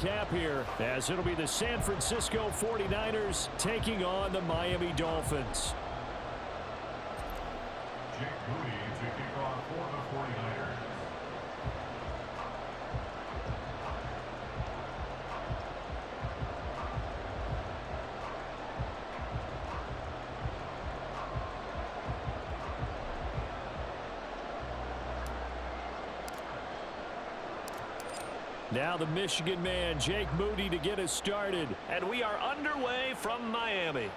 Tap here, as it'll be the San Francisco 49ers taking on the Miami Dolphins. Jake Moody to kick off for the 49ers. Now the Michigan man, Jake Moody, to get us started. And we are underway from Miami.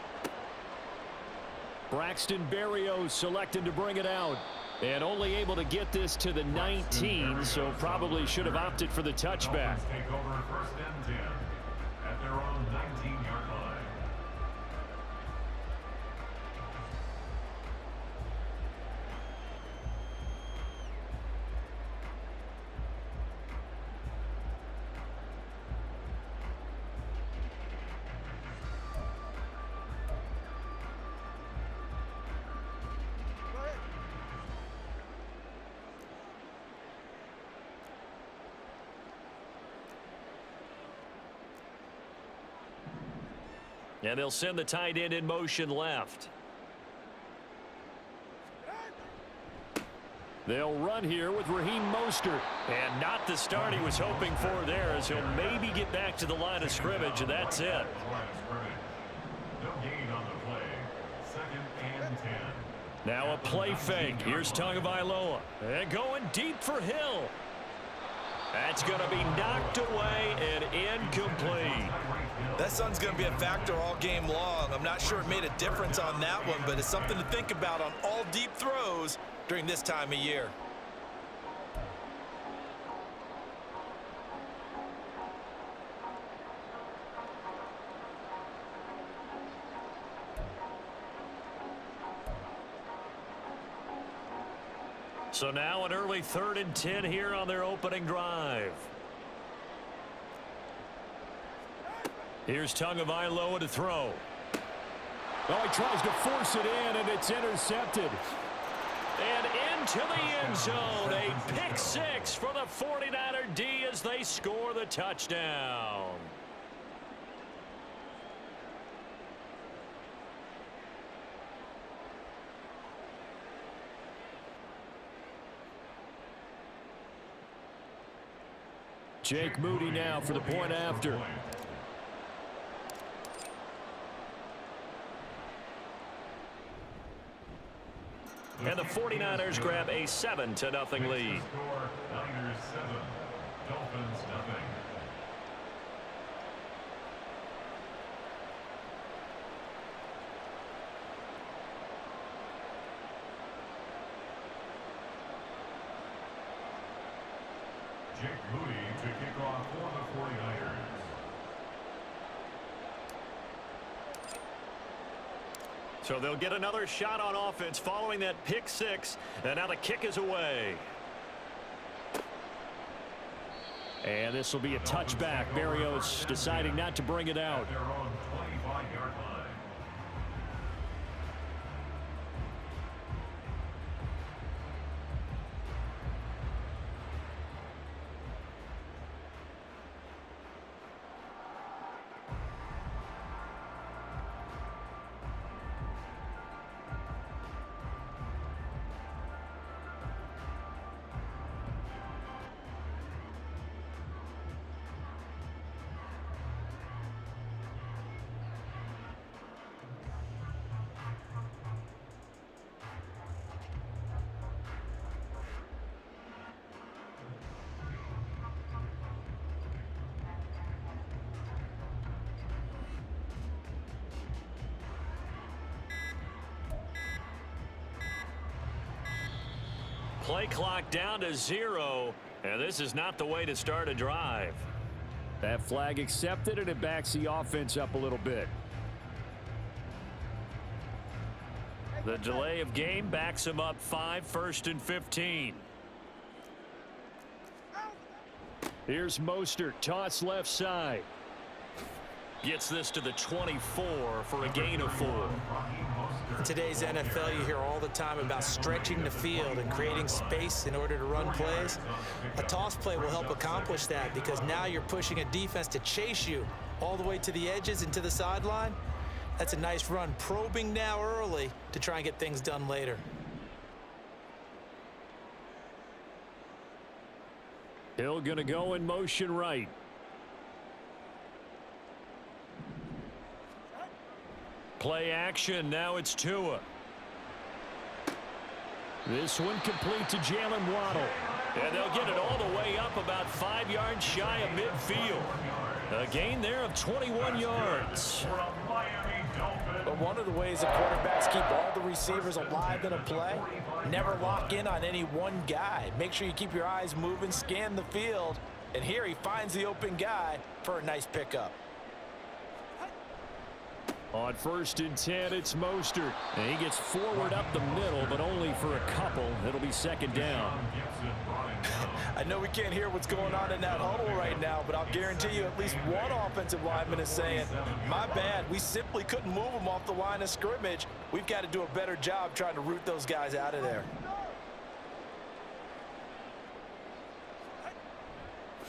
Braxton Berrios selected to bring it out. And only able to get this to the 19, so probably should have opted for the touchback. Dolphins take over 1st and 10 at their own 19-yard line. And they'll send the tight end in motion left. They'll run here with Raheem Mostert. And not the start he was hoping for there, as he'll maybe get back to the line of scrimmage, and that's it. No gain on the play. 2nd and 10. Now a play fake. Here's Tagovailoa. And going deep for Hill. That's going to be knocked away and incomplete. That sun's going to be a factor all game long. I'm not sure it made a difference on that one, but it's something to think about on all deep throws during this time of year. So now an early 3rd and 10 here on their opening drive. Here's Tagovailoa to throw. Oh, he tries to force it in, and it's intercepted. And into the end zone. A pick six for the 49er D as they score the touchdown. Jake Moody now for the point after. And the 49ers grab a 7-0 lead. Score, Niners 7, Dolphins nothing. Jake Moody to kick off for the 49ers. So they'll get another shot on offense following that pick six. And now the kick is away. And this will be a touchback. Berrios deciding not to bring it out. At their own 25-yard line. Play clock down to 0, and this is not the way to start a drive. That flag accepted, and it backs the offense up a little bit. The delay of game backs him up 5, 1st and 15. Here's Mostert, toss left side. Gets this to the 24 for a gain of 4. In today's NFL, you hear all the time about stretching the field and creating space in order to run plays. A toss play will help accomplish that because now you're pushing a defense to chase you all the way to the edges and to the sideline. That's a nice run, probing now early to try and get things done later. Hill going to go in motion right. Play action. Now it's Tua. This one complete to Jalen Waddle. And they'll get it all the way up about 5 yards shy of midfield. A gain there of 21 yards. But one of the ways the quarterbacks keep all the receivers alive in a play, never lock in on any one guy. Make sure you keep your eyes moving, scan the field. And here he finds the open guy for a nice pickup. On 1st and 10, it's Mostert. And he gets forward up the middle, but only for a couple. It'll be 2nd down. I know we can't hear what's going on in that huddle right now, but I'll guarantee you at least one offensive lineman is saying, my bad, we simply couldn't move them off the line of scrimmage. We've got to do a better job trying to root those guys out of there.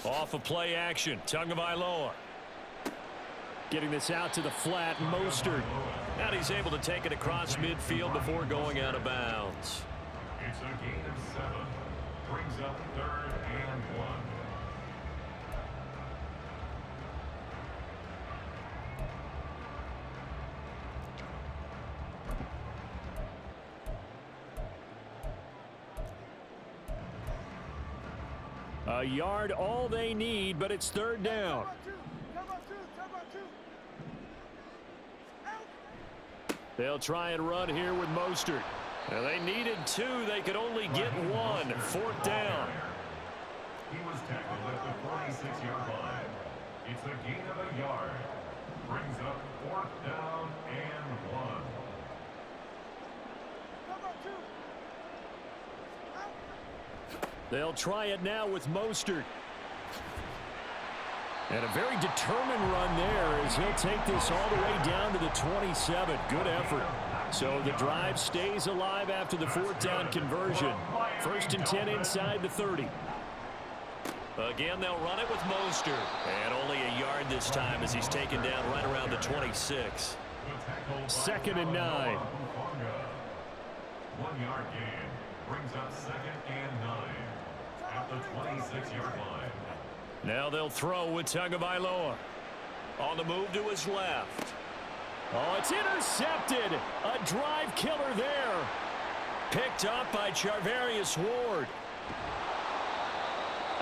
Off of play action, Tagovailoa. Getting this out to the flat, Mostert. And he's able to take it across midfield before going out of bounds. It's a gain of 7. Brings up 3rd and 1. A yard all they need, but it's 3rd down. They'll try and run here with Mostert. And they needed 2. They could only get 1. 4th down. He was tackled at the 46-yard line. It's a gain of a yard. Brings up 4th down and 1. They'll try it now with Mostert. And a very determined run there as he'll take this all the way down to the 27. Good effort. So the drive stays alive after the 4th down conversion. 1st and 10 inside the 30. Again, they'll run it with Mostert. And only a yard this time as he's taken down right around the 26. 2nd and 9. 1 yard gain. Brings up 2nd and 9. At the 26-yard line. Now they'll throw with Tagovailoa. On the move to his left. Oh, it's intercepted. A drive killer there. Picked up by Charvarius Ward.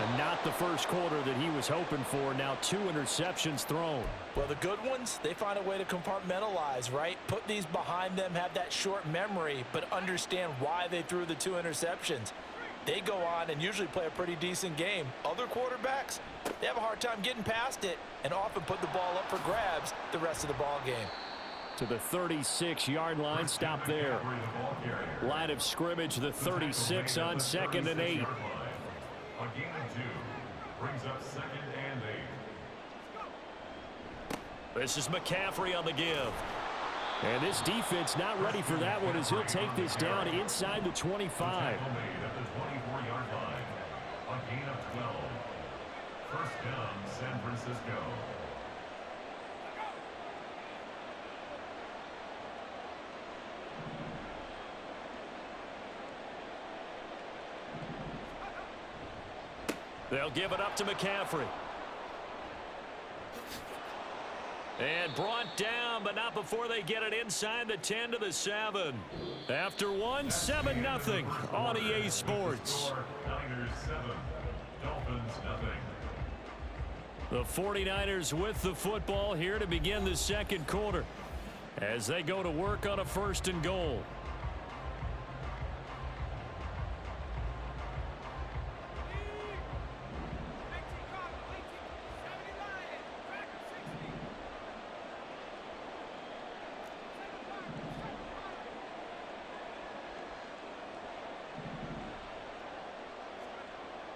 And not the first quarter that he was hoping for. Now 2 interceptions thrown. Well, the good ones, they find a way to compartmentalize, right? Put these behind them, have that short memory, but understand why they threw the 2 interceptions. They go on and usually play a pretty decent game. Other quarterbacks, they have a hard time getting past it and often put the ball up for grabs the rest of the ball game. To the 36-yard line, stop there. Line of scrimmage, the 36 on 2nd and 8. A gain of 2. Brings up 2nd and 8. This is McCaffrey on the give. And this defense not ready for that one as he'll take this down inside the 25. At the 24-yard line. A gain of 12. 1st down, San Francisco. They'll give it up to McCaffrey. And brought down, but not before they get it inside the 10 to the 7. After one, 7-0 on EA Sports. Niners 7, Dolphins 0. The 49ers with the football here to begin the 2nd quarter as they go to work on a 1st and goal.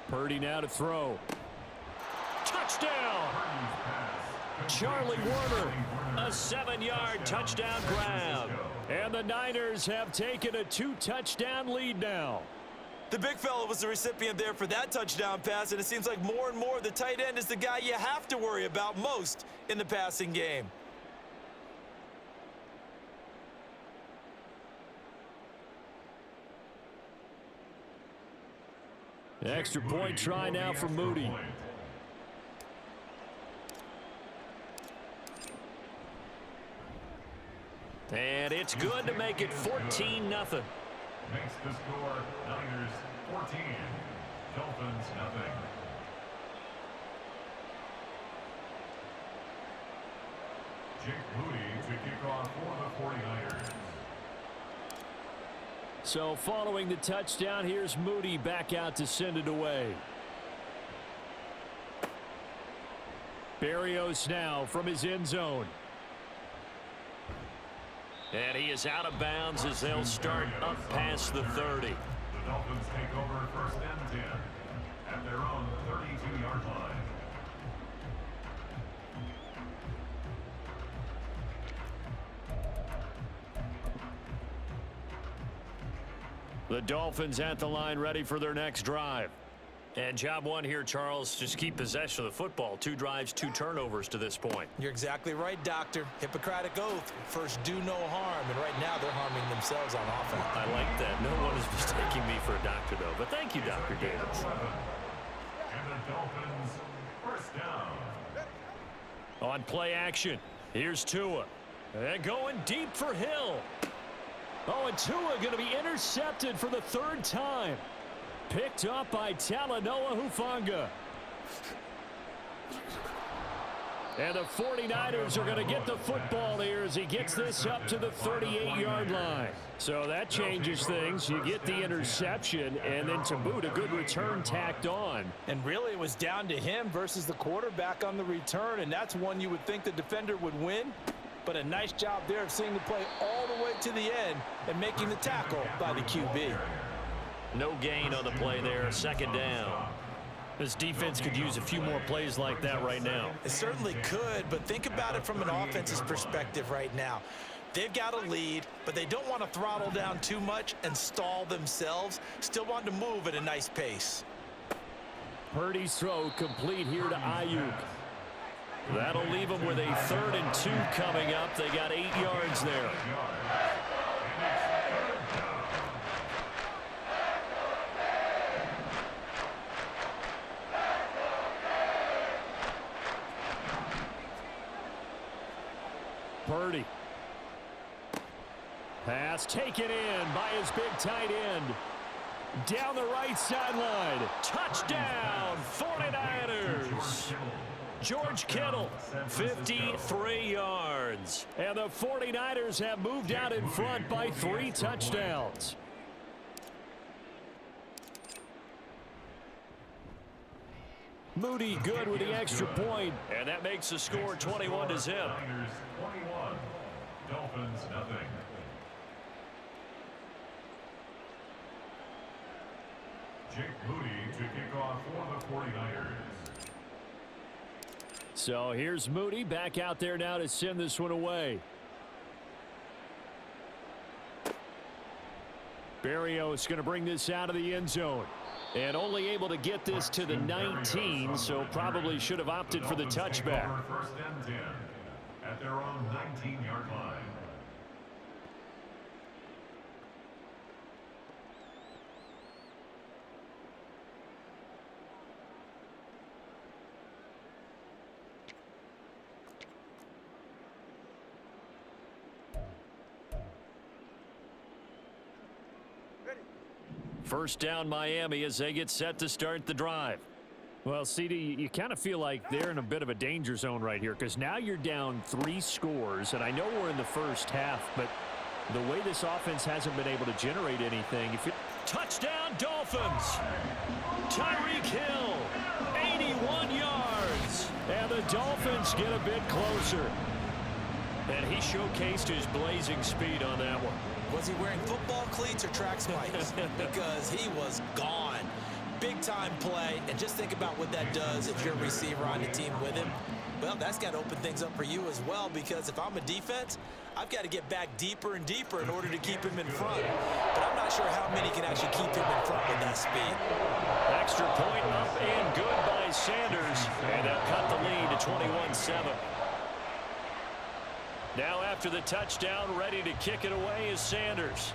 Purdy now to throw. Touchdown! Charlie Warner, a 7-yard touchdown grab. And the Niners have taken a 2-touchdown lead now. The big fella was the recipient there for that touchdown pass, and it seems like more and more the tight end is the guy you have to worry about most in the passing game. Extra point try now for Moody. And it's good to make it 14-0. Makes the score Niners 14, Dolphins nothing. Jake Moody to kick off for the 49ers. So following the touchdown, here's Moody back out to send it away. Berrios now from his end zone. And he is out of bounds as they'll start up past the 30. The Dolphins take over first and 10 at their own 32-yard line. The Dolphins at the line ready for their next drive. And job one here, Charles, just keep possession of the football. 2 drives, 2 turnovers to this point. You're exactly right, Doctor. Hippocratic oath. First, do no harm. And right now, they're harming themselves on offense. I like that. No one is mistaking me for a doctor, though. But thank you, Dr. Davis. And the Dolphins first down. On play action, here's Tua. And going deep for Hill. Oh, and Tua going to be intercepted for the 3rd time. Picked up by Talanoa Hufanga. And the 49ers are going to get the football here as he gets this up to the 38-yard line. So that changes things. You get the interception, and then to boot, a good return tacked on. And really, it was down to him versus the quarterback on the return, and that's one you would think the defender would win. But a nice job there of seeing the play all the way to the end and making the tackle by the QB. No gain on the play there. 2nd down. This defense could use a few more plays like that right now. It certainly could, but think about it from an offense's perspective right now. They've got a lead, but they don't want to throttle down too much and stall themselves. Still want to move at a nice pace. Purdy's throw complete here to Ayuk. That'll leave them with a 3rd and 2 coming up. They got 8 yards there. Purdy. Pass taken in by his big tight end. Down the right sideline. Touchdown, 49ers. George Kittle, 53 yards. And the 49ers have moved out in front by 3 touchdowns. Moody good with the extra point. And that makes the score 21-0. Niners 21, Dolphins nothing. Jake Moody to kick off for the 49ers. So here's Moody back out there now to send this one away. Berrios going to bring this out of the end zone. And only able to get this to the 19, so probably should have opted for the touchback. First and 10 at their own 19-yard line. First down Miami as they get set to start the drive. Well, CD, you kind of feel like they're in a bit of a danger zone right here because now you're down 3 scores, and I know we're in the first half, but the way this offense hasn't been able to generate anything. Touchdown, Dolphins. Tyreek Hill, 81 yards. And the Dolphins get a bit closer. And he showcased his blazing speed on that one. Was he wearing football cleats or track spikes? Because he was gone. Big time play, and just think about what that does if you're a receiver on the team with him. Well, that's got to open things up for you as well, because if I'm a defense, I've got to get back deeper and deeper in order to keep him in front. But I'm not sure how many can actually keep him in front with that speed. Extra point up and good by Sanders. And they'll cut the lead to 21-7. Now after the touchdown, ready to kick it away is Sanders.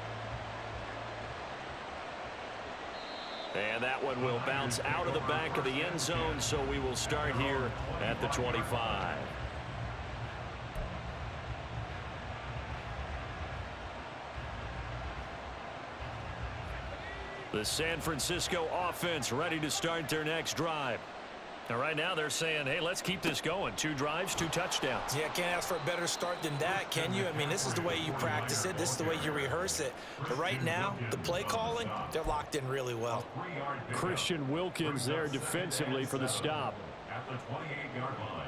And that one will bounce out of the back of the end zone, so we will start here at the 25. The San Francisco offense ready to start their next drive. Now, right now they're saying, hey, let's keep this going. 2 drives, 2 touchdowns. Yeah, can't ask for a better start than that, can you? I mean, this is the way you practice it. This is the way you rehearse it. But right now, the play calling, they're locked in really well. Christian Wilkins there defensively for the stop. At the 28-yard line.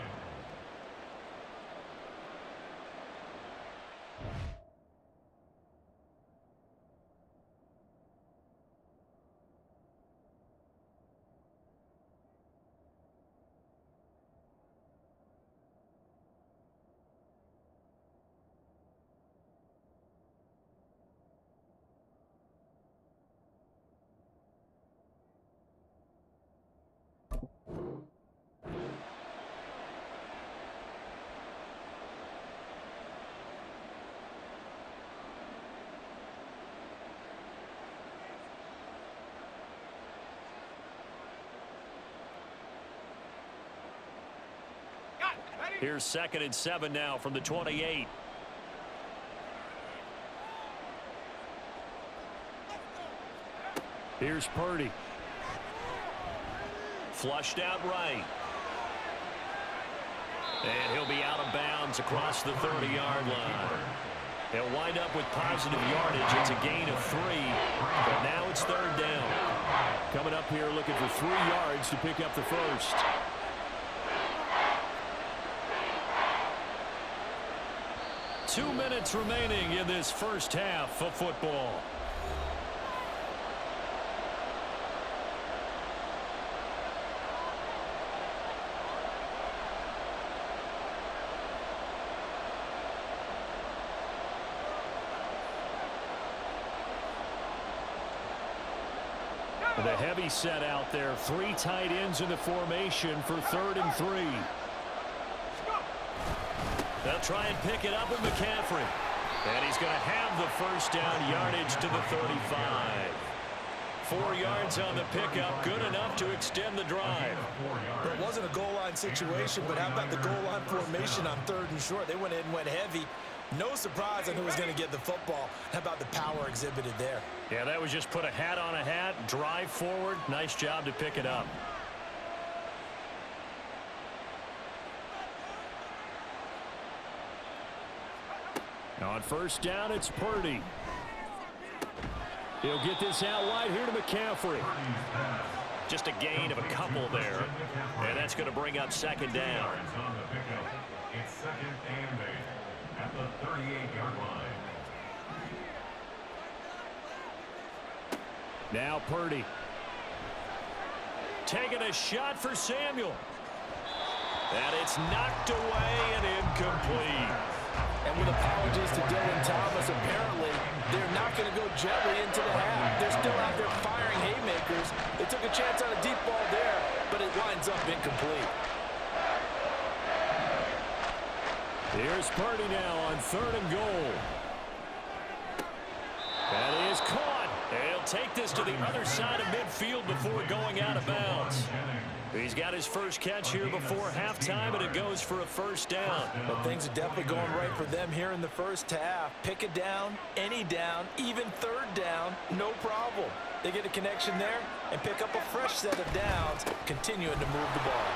Here's 2nd and 7 now from the 28. Here's Purdy. Flushed out right. And he'll be out of bounds across the 30-yard line. He'll wind up with positive yardage. It's a gain of 3, but now it's 3rd down. Coming up here looking for 3 yards to pick up the first. Two minutes remaining in this first half of football. The heavy set out there. 3 tight ends in the formation for 3rd and 3. They'll try and pick it up with McCaffrey. And he's going to have the first down, yardage to the 35. 4 yards on the pickup, good enough to extend the drive. It wasn't a goal line situation, but how about the goal line formation on 3rd and short? They went in and went heavy. No surprise on who was going to get the football. How about the power exhibited there? Yeah, that was just put a hat on a hat, drive forward. Nice job to pick it up. On 1st down, it's Purdy. He'll get this out wide here to McCaffrey. Just a gain of a couple there. And that's going to bring up 2nd down. It's 2nd and 8 at the 38-yard line. Now Purdy. Taking a shot for Samuel. And it's knocked away and incomplete. And with apologies to Dylan Thomas, apparently they're not going to go gently into the half. They're still out there firing haymakers. They took a chance on a deep ball there, but it winds up incomplete. Here's Purdy now on 3rd and goal. That is caught. He'll take this to the other side of midfield before going out of bounds. He's got his first catch here before halftime, and it goes for a first down. But things are definitely going right for them here in the first half. Pick it down, any down, even 3rd down, no problem. They get a connection there and pick up a fresh set of downs, continuing to move the ball.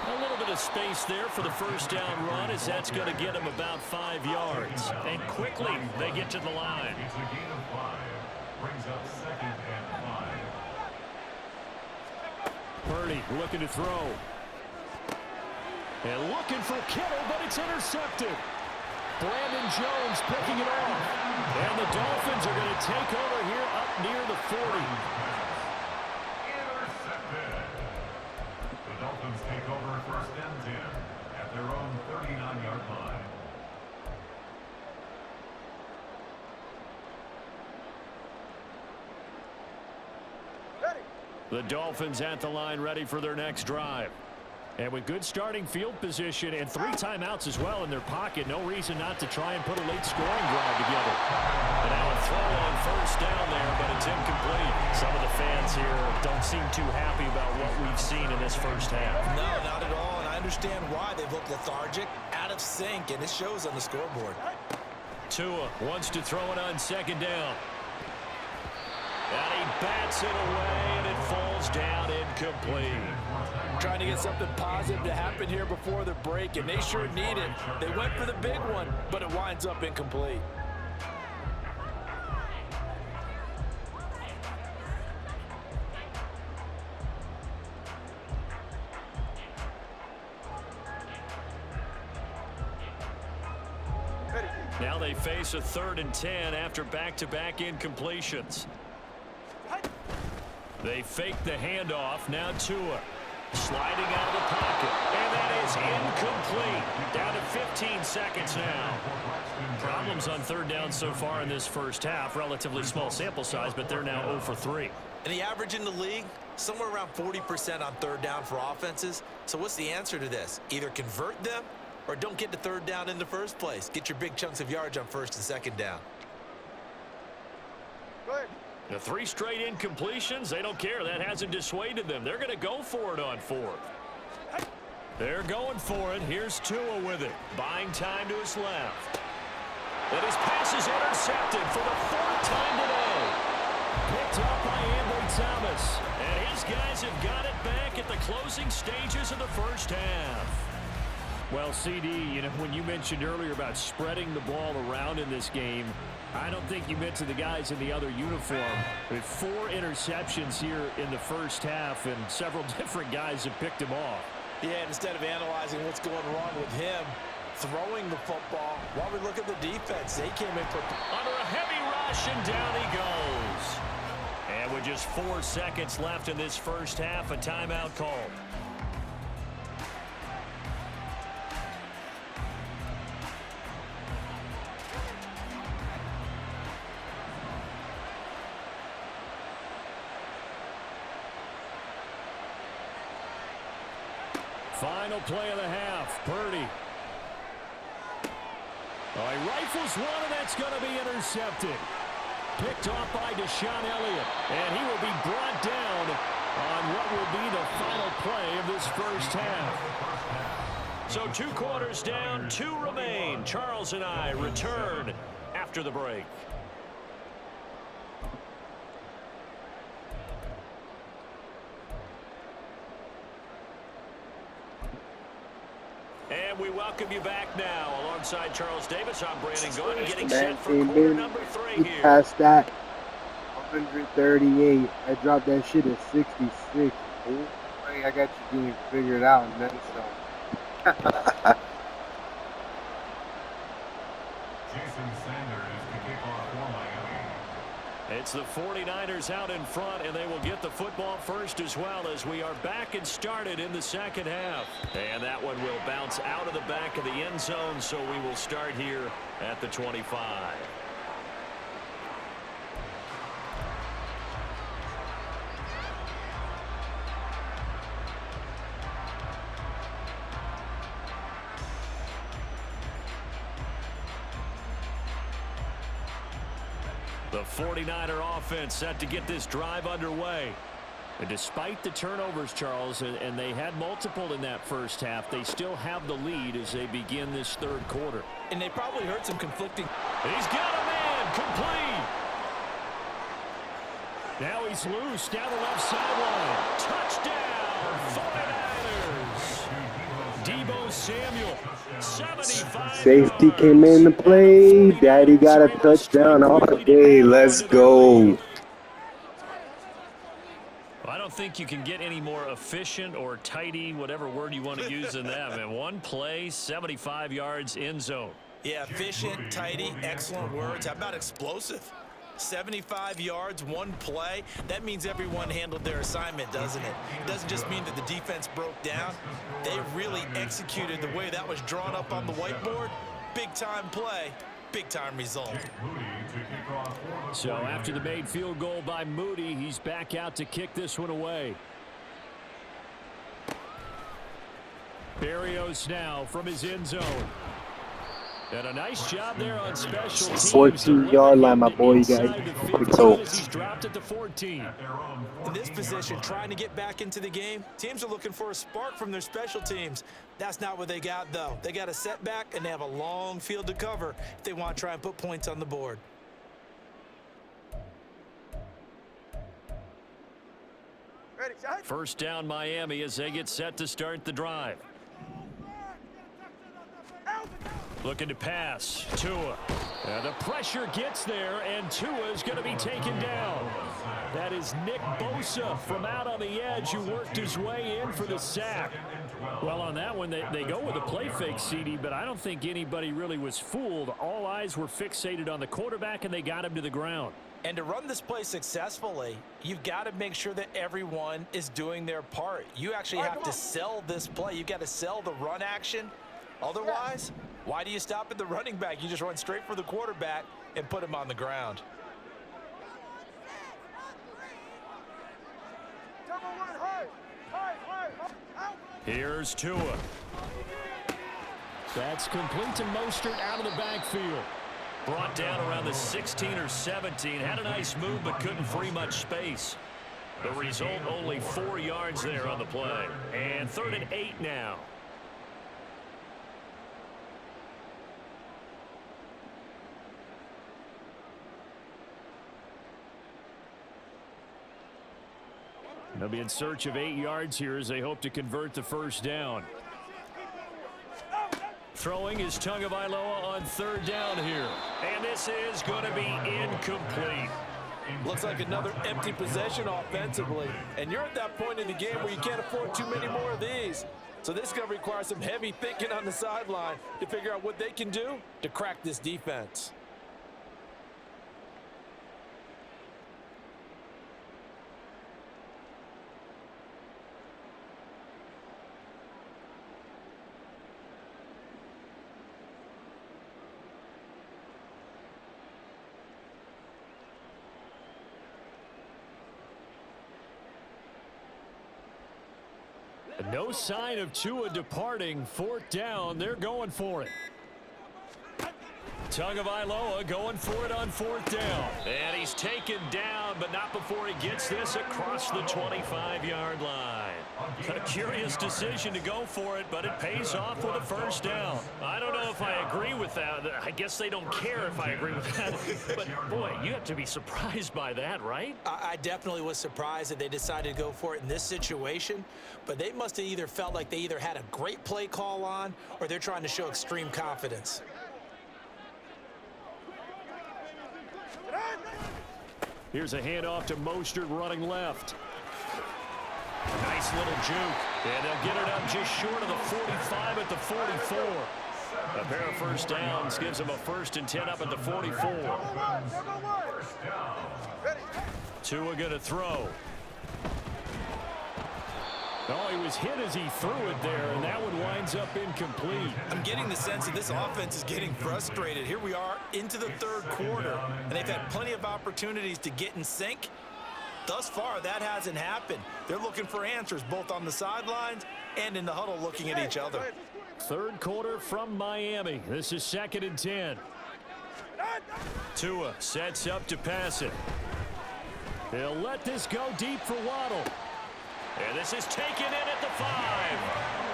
A little bit of space there for the first down run, as that's going to get them about 5 yards. And quickly, they get to the line. It's a gain of 5. Brings up 2nd and 5. Purdy looking to throw. And looking for Kittle, but it's intercepted. Brandon Jones picking it off. And the Dolphins are going to take over here up near the 40. Intercepted. The Dolphins take over 1st and 10 The Dolphins at the line ready for their next drive. And with good starting field position and 3 timeouts as well in their pocket, no reason not to try and put a late scoring drive together. And now a throw on first down there, but it's incomplete. Some of the fans here don't seem too happy about what we've seen in this first half. No, not at all, and I understand why they've looked lethargic, out of sync, and it shows on the scoreboard. Tua wants to throw it on second down. And he bats it away, and it falls down incomplete. Trying to get something positive to happen here before the break, and they sure need it. They went for the big one, but it winds up incomplete. Now they face a 3rd and 10 after back-to-back incompletions. They fake the handoff. Now Tua sliding out of the pocket. And that is incomplete. Down to 15 seconds now. Problems on 3rd down so far in this first half. Relatively small sample size, but they're now 0 for 3. And the average in the league, somewhere around 40% on 3rd down for offenses. So what's the answer to this? Either convert them or don't get to 3rd down in the first place. Get your big chunks of yards on 1st and 2nd down. The 3 straight incompletions, they don't care. That hasn't dissuaded them. They're going to go for it on 4th. They're going for it. Here's Tua with it. Buying time to his left. And his pass is intercepted for the 4th time today. Picked up by Ambry Thomas. And his guys have got it back at the closing stages of the first half. Well, CD, you know, when you mentioned earlier about spreading the ball around in this game, I don't think you meant to the guys in the other uniform. With 4 interceptions here in the first half, and several different guys have picked him off. Yeah, instead of analyzing what's going wrong with him, throwing the football, while we look at the defense, they came in under a heavy rush, and down he goes. And with just 4 seconds left in this first half, a timeout called. Final play of the half. Purdy. Oh, he rifles one, and that's going to be intercepted. Picked off by Deshaun Elliott. And he will be brought down on what will be the final play of this first half. So 2 quarters down, 2 remain. Charles and I return after the break. And we welcome you back now. Alongside Charles Davis, I'm Brandon Gunn, getting set for quarter number 3 here. Past that, 138. I dropped that shit at 66. Oh, I got you getting figured out and then some. Jason Sanders to kick off for Miami. It's the 49ers out in front, and they will get the football first as well, as we are back and started in the second half. And that one will bounce out of the back of the end zone, so we will start here at the 25. The 49er offense set to get this drive underway. And despite the turnovers, Charles, and they had multiple in that first half, they still have the lead as they begin this 3rd quarter. And they probably heard some conflicting. He's got a man complete. Now he's loose down the left sideline. Touchdown, 49ers. Debo Samuel, 75. Safety came in to play. Daddy got a touchdown all day. Let's go. I don't think you can get any more efficient or tidy, whatever word you want to use in that. Man, 1 play, 75 yards, end zone. Yeah, efficient, tidy, excellent words. How about explosive? 75 yards, 1 play. That means everyone handled their assignment, doesn't it? It doesn't just mean that the defense broke down. They really executed the way that was drawn up on the whiteboard. Big time play Big-time result. So after the made field goal by Moody, he's back out to kick this one away. Barrios now from his end zone. And a nice job there on special teams. 14-yard line, my boy. You got quick hopes. He's dropped at the 14. In this position, trying to get back into the game, teams are looking for a spark from their special teams. That's not what they got, though. They got a setback, and they have a long field to cover if they want to try and put points on the board. First down, Miami, as they get set to start the drive. Looking to pass. Tua. The pressure gets there, and Tua is going to be taken down. That is Nick Bosa from out on the edge who worked his way in for the sack. Well, on that one, they go with a play fake, CD, but I don't think anybody really was fooled. All eyes were fixated on the quarterback, and they got him to the ground. And to run this play successfully, you've got to make sure that everyone is doing their part. You actually have to sell this play. You've got to sell the run action. Otherwise, why do you stop at the running back? You just run straight for the quarterback and put him on the ground. Here's Tua. That's complete to Mostert out of the backfield. Brought down around the 16 or 17. Had a nice move, but couldn't free much space. The result, only 4 yards there on the play. And 3rd and 8 now. They'll be in search of 8 yards here as they hope to convert the first down. Throwing is Tagovailoa on 3rd down here. And this is going to be incomplete. Looks like another empty possession offensively. And you're at that point in the game where you can't afford too many more of these. So this is going to require some heavy thinking on the sideline to figure out what they can do to crack this defense. No sign of Tua departing. 4th down. They're going for it. Tagovailoa going for it on 4th down. And he's taken down, but not before he gets this across the 25-yard line. A curious decision to go for it, but it pays off with a first down. I don't know if I agree with that. I guess they don't care if I agree with that. But, boy, you have to be surprised by that, right? I definitely was surprised that they decided to go for it in this situation, but they must have either felt like they either had a great play call on or they're trying to show extreme confidence. Here's a handoff to Mostert running left. Nice little juke. And they'll get it up just short of the 45 at the 44. A pair of first downs gives them a 1st and 10 up at the 44. Tua going to throw. Oh, he was hit as he threw it there, and that one winds up incomplete. I'm getting the sense that this offense is getting frustrated. Here we are into the 3rd quarter, and they've had plenty of opportunities to get in sync. Thus far, that hasn't happened. They're looking for answers both on the sidelines and in the huddle looking at each other. 3rd quarter from Miami. This is 2nd and 10. Tua sets up to pass it. He'll let this go deep for Waddle. And this is taken in at the 5.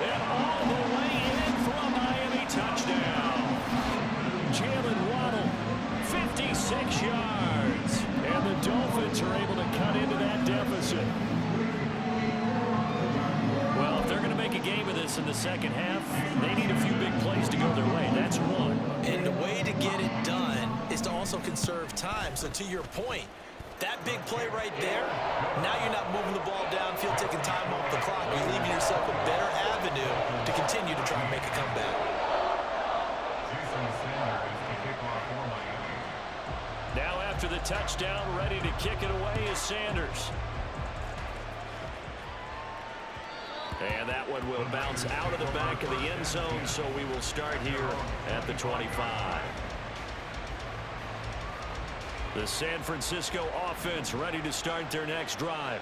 And all the way in for a Miami touchdown. Jalen Waddle, 56 yards. And the Dolphins are able to cut into that deficit. Well, if they're going to make a game of this in the second half, they need a few big plays to go their way. That's one. And the way to get it done is to also conserve time. So to your point, that big play right there, now you're not moving the ball downfield, taking time off the clock. You're leaving yourself a better avenue to continue to try and make a comeback. Now after the touchdown, ready to kick it away is Sanders. And that one will bounce out of the back of the end zone, so we will start here at the 25. The San Francisco offense ready to start their next drive.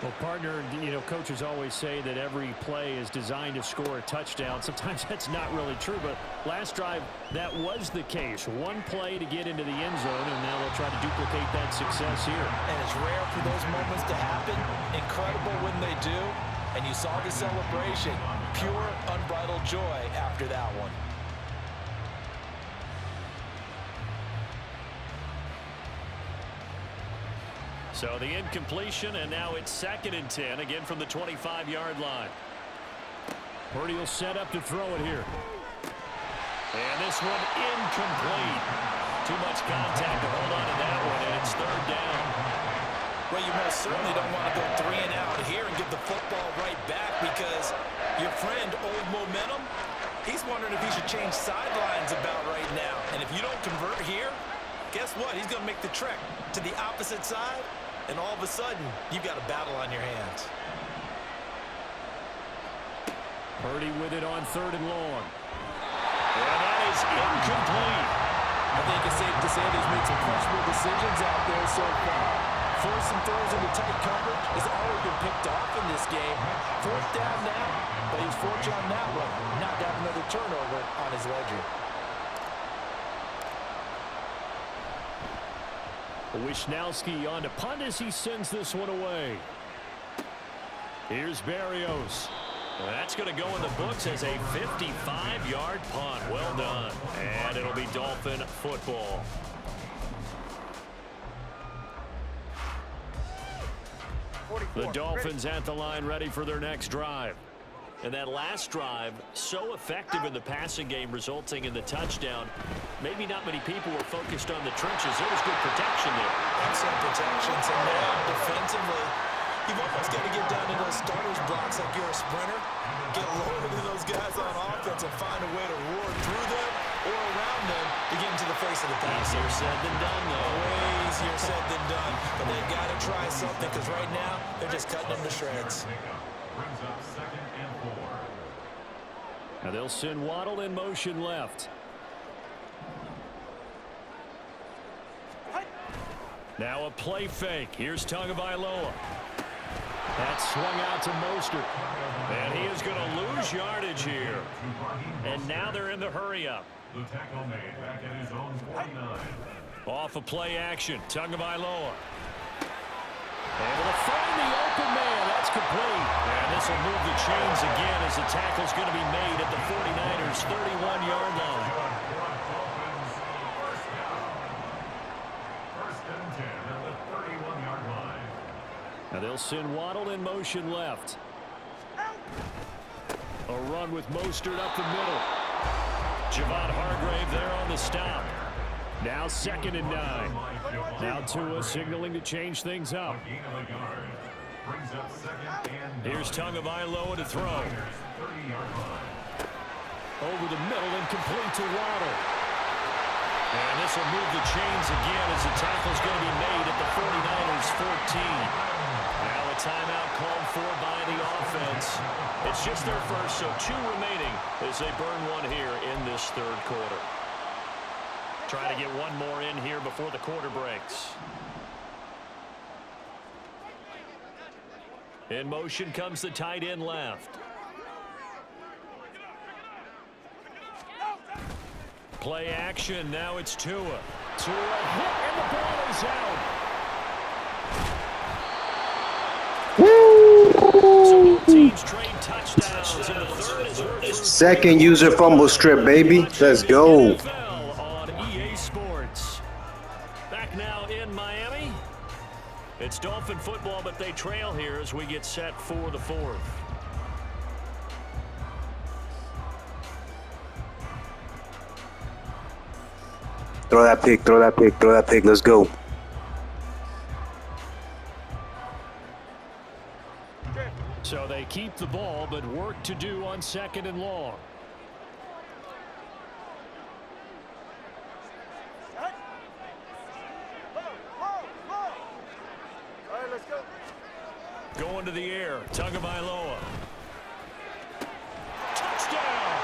Well, partner, coaches always say that every play is designed to score a touchdown. Sometimes that's not really true, but last drive, that was the case. One play to get into the end zone, and now they'll try to duplicate that success here. And it's rare for those moments to happen. Incredible when they do. And you saw the celebration. Pure, unbridled joy after that one. So the incompletion, and now it's 2nd and 10, again from the 25-yard line. Purdy will set up to throw it here. And this one incomplete. Too much contact to hold on to that one, and it's 3rd down. Well, you most certainly don't want to go 3 and out here and give the football right back, because your friend, Old Momentum, he's wondering if he should change sidelines about right now. And if you don't convert here, guess what? He's going to make the trek to the opposite side, and all of a sudden, you've got a battle on your hands. Purdy with it on 3rd and long. And that is incomplete. I think it's safe to say he's made some questionable decisions out there so far. Forced some throws into tight coverage. Has already been picked off in this game. 4th down now, but he's fortunate on that one. Not got another turnover on his ledger. Wishnowski on to punt as he sends this one away. Here's Berrios. That's going to go in the books as a 55-yard punt. Well done. And it'll be Dolphin football. The Dolphins at the line ready for their next drive. And that last drive, so effective in the passing game, resulting in the touchdown. Maybe not many people were focused on the trenches. There was good protection there. Excellent protections. And now, defensively, you've almost got to get down to those starters blocks like you're a sprinter. Get lower than those guys on offense and find a way to roar through them or around them to get into the face of the pass. Easier said than done, though. Way easier said than done. But they've got to try something, because right now, they're just cutting them to shreds. Brings up 2nd and 4. Now they'll send Waddle in motion left. Now a play fake. Here's Tagovailoa. That's swung out to Mostert. And he is going to lose yardage here. And now they're in the hurry-up. The tackle made back at his own 49. Off a play action. Tagovailoa. Able to find the open man. That's complete. And this will move the chains again as the tackle's going to be made at the 49ers' 31-yard line. First and 10 at the 31-yard line. Now they'll send Waddle in motion left. A run with Mostert up the middle. Javon Hargrave there on the stop. Now 2nd and 9. Now Tua signaling to change things up. Gain of a yard. Brings up 2nd and 9. Here's Tagovailoa to throw. 30-yard line. Over the middle and complete to Waddle. And this will move the chains again as the tackle's going to be made at the 49ers' 14. Now a timeout called for by the offense. It's just their first, so 2 remaining as they burn one here in this 3rd quarter. Try to get one more in here before the quarter breaks. In motion comes the tight end left. Play action. Now it's Tua. Tua hit, and the ball is out. So both teams trade touchdowns. And the third is her first. Second user fumble strip, baby. Let's go. NFL on EA Sports. Back now in Miami. It's Dolphin football, but they trail here as we get set for the 4th. Throw that pick, throw that pick, throw that pick. Let's go. So they keep the ball, but work to do on 2nd and long. Going to the air. Tagovailoa. Touchdown!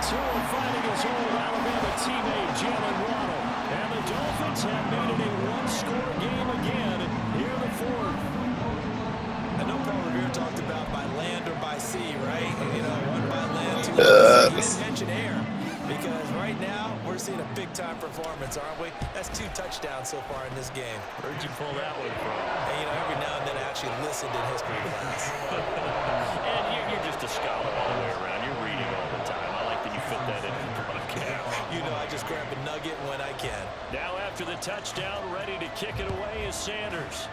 Tua finding his old Alabama teammate Jalen Waddle. And the Dolphins have made it a one-score game again here in the fourth. I know Paul Revere talked about by land or by sea, right? You know, one by land, two by sea. He didn't mention air because right now we're seeing a big-time performance, aren't we? That's 2 touchdowns so far in this game. Where'd you pull that one from? And, you know, every now and then I actually listened in history class. And you're just a scholar all the way around. You're reading all the time. I like that you fit that in the podcast. You know, I just grab a nugget when I can. Now after the touchdown, ready to kick it away is Sanders.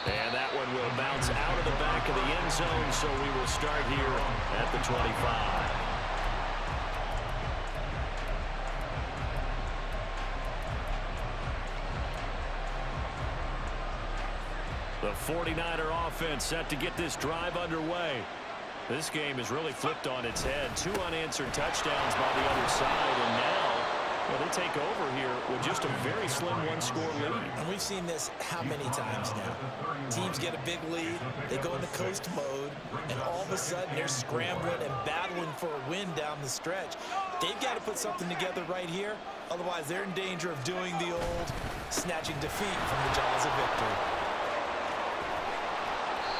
And that one will bounce out of the back of the end zone, so we will start here at the 25. The 49er offense set to get this drive underway. This game has really flipped on its head. 2 unanswered touchdowns by the other side, and now well, they take over here with just a very slim one-score lead. And we've seen this how many times now? Teams get a big lead, they go into coast mode, and all of a sudden they're scrambling and battling for a win down the stretch. They've got to put something together right here, otherwise they're in danger of doing the old snatching defeat from the jaws of victory.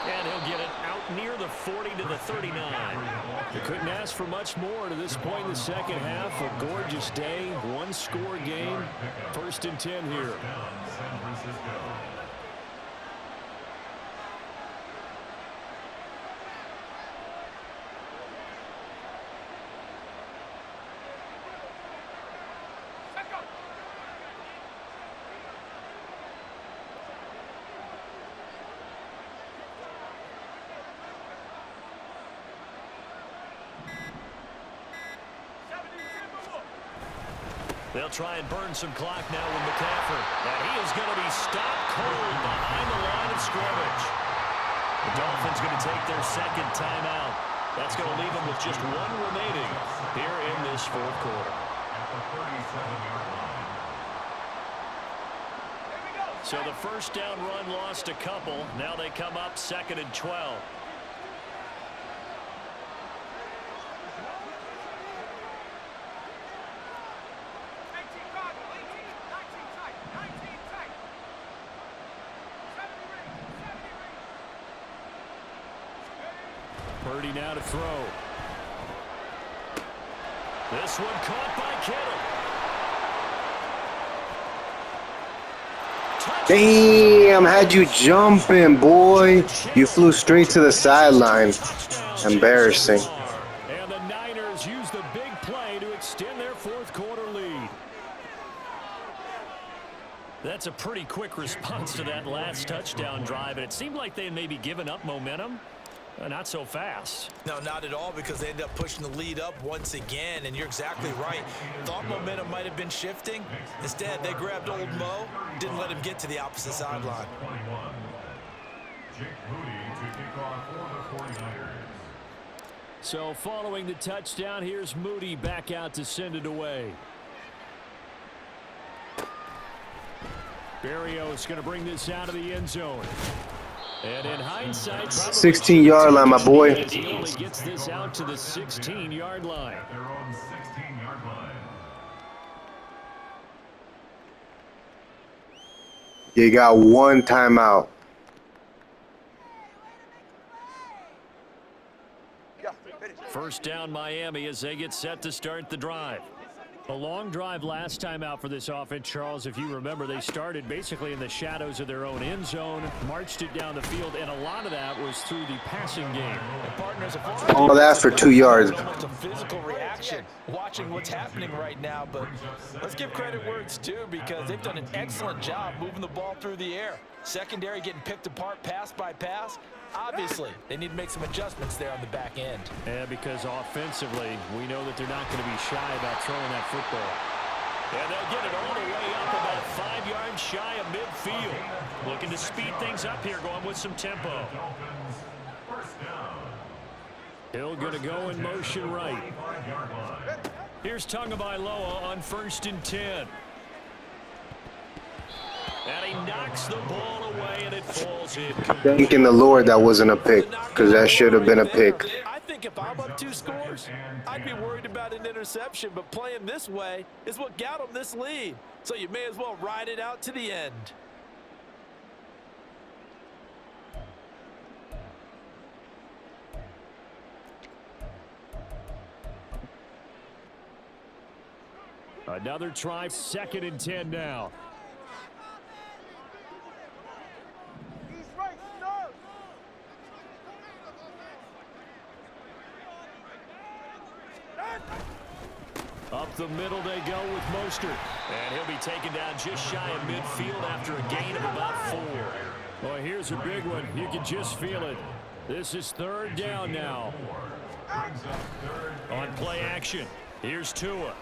And he'll get it out near the 40 to the 39. You couldn't ask for much more to this point in the second half. A gorgeous day, one-score game. 1st and 10 here. They'll try and burn some clock now with McCaffrey. And he is going to be stopped cold behind the line of scrimmage. The Dolphins going to take their second timeout. That's going to leave them with just 1 remaining here in this fourth quarter. So the first down run lost a couple. Now they come up 2nd and 12. Purdy now to throw. This one caught by Kittle. Damn, had you jumping, boy. You flew straight to the sideline. Embarrassing. And the Niners use the big play to extend their fourth quarter lead. That's a pretty quick response to that last touchdown drive, and it seemed like they had maybe given up momentum. Not so fast. No, not at all, because they end up pushing the lead up once again, and you're exactly right. Thought momentum might have been shifting. Instead, they grabbed old Mo, didn't let him get to the opposite sideline. So following the touchdown, here's Moody back out to send it away. Berrios going to bring this out of the end zone. And in hindsight, 16-yard line, my boy. he only gets this out to the 16-yard line. You got 1 timeout. First down Miami as they get set to start the drive. A long drive last time out for this offense, Charles. If you remember, they started basically in the shadows of their own end zone, marched it down the field, and a lot of that was through the passing game. All that for 2 yards. Almost a physical reaction watching what's happening right now, but let's give credit where it's due, because they've done an excellent job moving the ball through the air. Secondary getting picked apart pass by pass. Obviously, they need to make some adjustments there on the back end. Yeah, because offensively, we know that they're not going to be shy about throwing that football. And they'll get it all the way up about 5 yards shy of midfield. Looking to speed things up here, going with some tempo. Hill going to go in motion right. Here's Tagovailoa on 1st and 10. And he knocks the ball away, and it falls in. Thanking the Lord that wasn't a pick, because that should have been a pick. I think think if I'm up 2 scores, I'd be worried about an interception, but playing this way is what got them this lead. So you may as well ride it out to the end. Another try, 2nd and 10 now. Up the middle they go with Mostert. And he'll be taken down just shy of midfield after a gain of about 4. Well, here's a big one. You can just feel it. This is 3rd down now. On play action, here's Tua.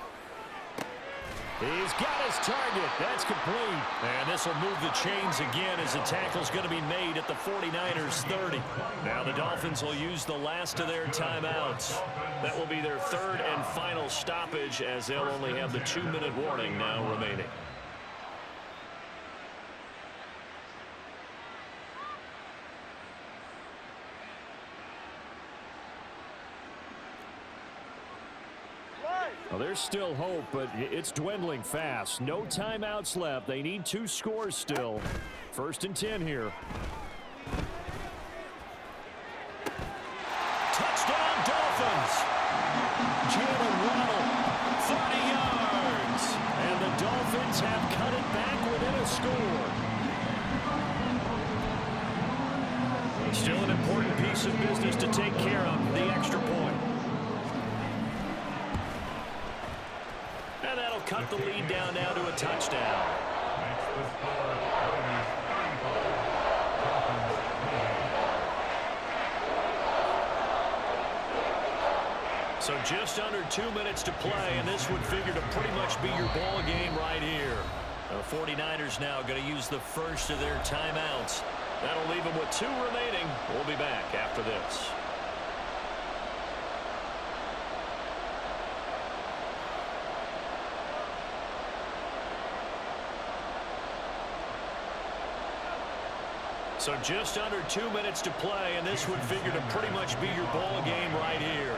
He's got his target. That's complete. And this will move the chains again as the tackle's going to be made at the 49ers 30. Now the Dolphins will use the last of their timeouts. That will be their 3rd and final stoppage as they'll only have the 2-minute warning now remaining. Well, there's still hope, but it's dwindling fast. No timeouts left. They need 2 scores still. 1st and 10 here. Touchdown, Dolphins! Jalen Waddle, 30 yards. And the Dolphins have cut it back within a score. Still an important piece of business to take care of, the extra point. And that'll cut the lead down now to a touchdown. So just under 2 minutes to play, and this would figure to pretty much be your ball game right here. The 49ers now going to use the first of their timeouts. That'll leave them with 2 remaining. We'll be back after this. So just under 2 minutes to play, and this would figure to pretty much be your ball game right here.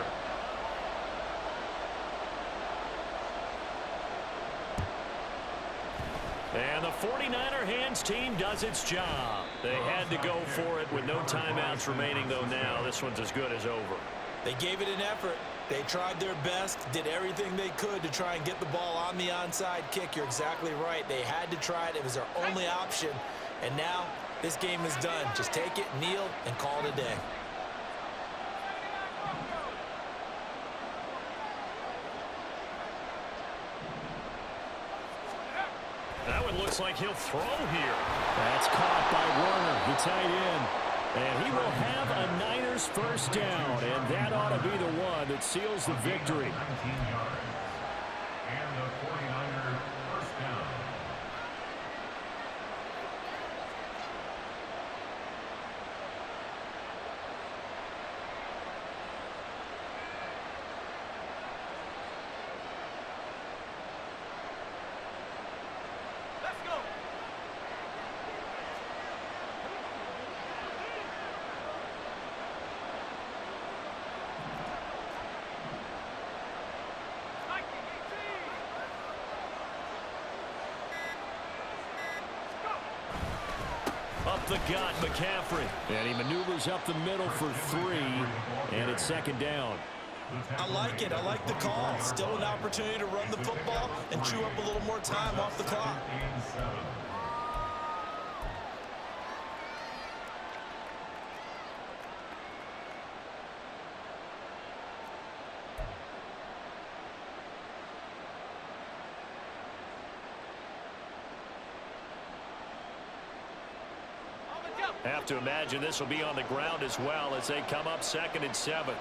And the 49er hands team does its job. They had to go for it with no timeouts remaining, though now this one's as good as over. They gave it an effort. They tried their best, did everything they could to try and get the ball on the onside kick. You're exactly right. They had to try it. It was their only option. And now this game is done. Just take it, kneel, and call it a day. That one looks like he'll throw here. That's caught by Warner, the tight end. And he will have a Niners first down, and that ought to be the one that seals the victory. 19 yards. And the 49er first down. Up the gut, McCaffrey. And he maneuvers up the middle for 3, and it's 2nd down. I like it. I like the call. Still an opportunity to run the football and chew up a little more time off the clock. Have to imagine this will be on the ground as well as they come up 2nd and 7.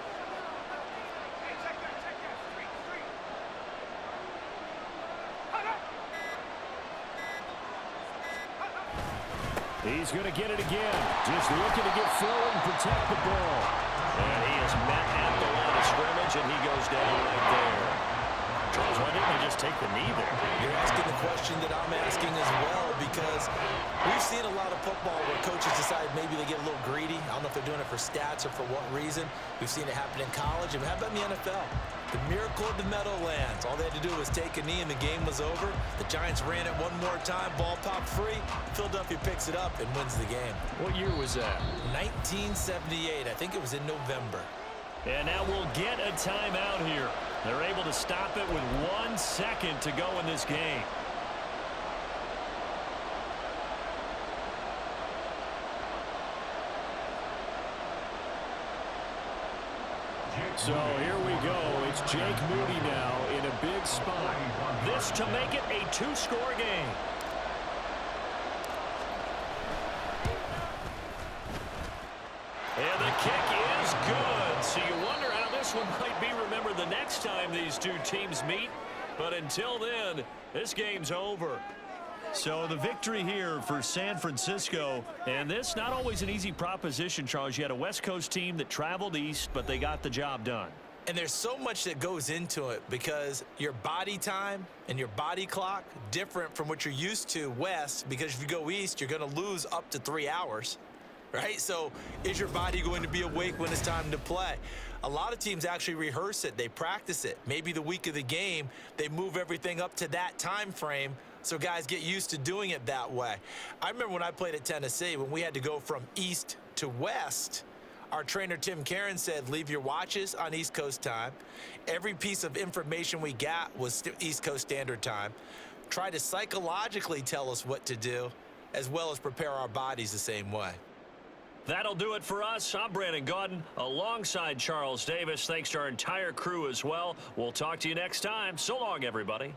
He's going to get it again. Just looking to get forward and protect the ball. And he is met at the line of scrimmage, and he goes down right there. Charles, why didn't they just take the knee there? You're asking the question that I'm asking as well, because we've seen a lot of football where coaches decide maybe they get a little greedy. I don't know if they're doing it for stats or for what reason. We've seen it happen in college. And how about in the NFL? The miracle of the Meadowlands. All they had to do was take a knee and the game was over. The Giants ran it one more time. Ball popped free. Philadelphia picks it up and wins the game. What year was that? 1978. I think it was in November. And now we'll get a timeout here. They're able to stop it with 1 second to go in this game. So here we go. It's Jake Moody now in a big spot. This to make it a 2-score game. And the kick is good. So you wonder how this one might be remembered the next time these two teams meet. But until then, this game's over. So the victory here for San Francisco, and this not always an easy proposition, Charles. You had a West Coast team that traveled east, but they got the job done. And there's so much that goes into it because your body time and your body clock different from what you're used to west, because if you go east, you're going to lose up to 3 hours, right? So is your body going to be awake when it's time to play? A lot of teams actually rehearse it. They practice it. Maybe the week of the game, they move everything up to that time frame so guys get used to doing it that way. I remember when I played at Tennessee, when we had to go from east to west, our trainer, Tim Karen, said, leave your watches on East Coast time. Every piece of information we got was East Coast Standard Time. Try to psychologically tell us what to do, as well as prepare our bodies the same way. That'll do it for us. I'm Brandon Gaudin alongside Charles Davis. Thanks to our entire crew as well. We'll talk to you next time. So long, everybody.